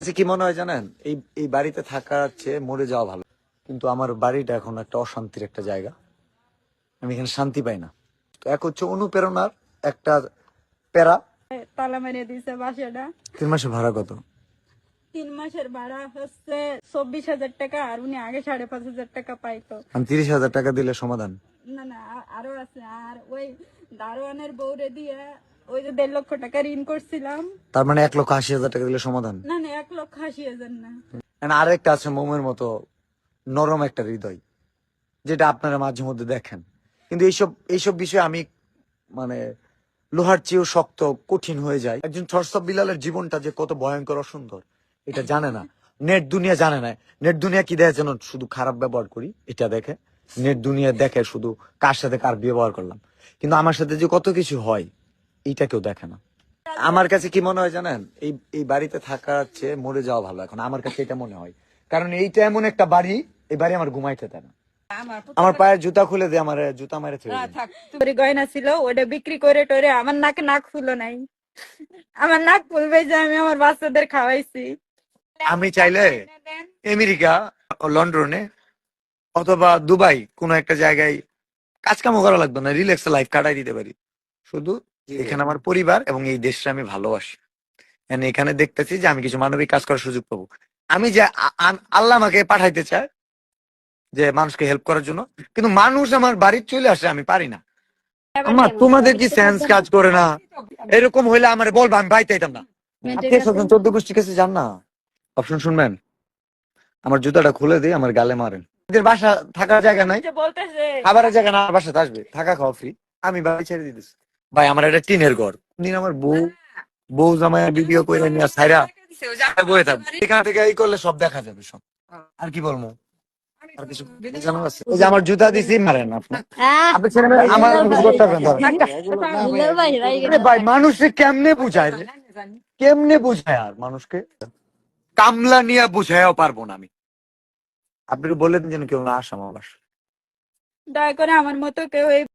কি মনে হয় জানেন, এই এই বাড়িতে থাকার চেয়ে মরে যাওয়া ভালো। কিন্তু আমার বাড়িটা এখন একটা অশান্তির একটা জায়গা। আমি এখানে শান্তি পাই না। তো এক হচ্ছে অনুপ্রেরণার একটা প্যারা। তালা মেরে দিছে বাসাটা। 3 মাসে ভাড়া কত? 3 মাসের ভাড়া হচ্ছে 24,000 টাকা, আর উনি আগে 5,500 টাকা পাইতো। আমি 30,000 টাকা দিলে সমাধান। না না, আরো আছে। আর ওই দারোয়ানের বউরে দিয়ে ওই যে 1.5 লক্ষ টাকা ঋণ করছিলাম। তার মানে 1,80,000 টাকা দিলে সমাধান। না না, 1,80,000 না। আরেকটা আছে মোমের মতো নরম একটা হৃদয়, যেটা আপনারা মাঝে মধ্যে দেখেন। কিন্তু এইসব এইসব বিষয়ে আমি মানে লোহার চেয়েও শক্ত কঠিন হয়ে যায়। একজন থরসব বিলালের জীবনটা যে কত ভয়ঙ্কর অসুন্দর এটা জানে না। নেট দুনিয়া জানে না। নেট দুনিয়া কি দেখে যেন শুধু খারাপ ব্যবহার করি এটা দেখে। নেট দুনিয়া দেখে শুধু কার সাথে কার ব্যবহার করলাম, কিন্তু আমার সাথে যে কত কিছু হয় এইটা কেউ দেখে না। আমার কাছে কি মনে হয় জানেন, এই এই বাড়িতে থাকার চেয়ে মরে যাওয়া ভালো এখন আমার কাছে এটা মনে হয়। কারণ এইটা এমন একটা বাড়ি, এই বাড়ি আমার ঘুমাইতে দেয় না। আমার পায়ের জুতা খুলে দিয়ে আমার জুতা মারে তোর গয়না ছিল, ওটা বিক্রি করে টরে আমার নাকে নাক ফুলো নাই। আমার নাক ফুলবে যে আমি আমার বাচ্চাদের খাওয়াইছি। আমি চাইলে আমেরিকা ও লন্ডনে অথবা দুবাই কোনো একটা জায়গায় কাজ কামও করা লাগবে না, রিল্যাক্স লাইফ কাটাই দিতে পারি। শুধু এখানে আমার পরিবার এবং এই দেশটা আমি ভালোবাসি। এখানে দেখতেছি যে আমি কিছু মানবিক কাজ করার সুযোগ পাবো। আমি যে আল্লাহ আমাকে পাঠাইতে চায় যে মানুষকে হেল্প করার জন্য, কিন্তু মানুষ আমার বাড়ির চলে আসে আমি পারি না। আমার তোমাদের কি সেন্স কাজ করে না? এরকম হইলে আমার বলবো, আমি বাইতে আইতাম না। আপনি 14 গোষ্ঠীর কাছে যান না। অপশন শুনবেন, আমার জুতাটা খুলে দিয়ে আমার গালে মারেন। এদের বাসা থাকার জায়গা নাই, খাবারের জায়গা না, বাসাতে আসবে, থাকা খাওয়া ফ্রি। আমি বাড়ি ছেড়ে দিতেছি। ভাই আমার একটা টিনের ঘর, দিন আমার বউ বউ জামাই ভিডিও করে নিয়ে সাইরা বয়ে থাকবে। এখান থেকে এই করলে সব দেখা যাবে সব। আর কি বলবো, আর কিছু জানার আছে? এই যে আমার জুতা দিছি মারেন আপনি। আপনি ছেড়ে আমার কিছু করতে পারবেন ধরেন। আরে ভাই মানুষকে কেমনে বুঝায় রে? কেমনে বুঝায় আর মানুষকে? কামলা নিয়ে বুঝাইও পারবো না আমি। আপনি বললেন যেন কেউ না আসে আমার বাসায়। দয়া করে আমার মতো কেউ এই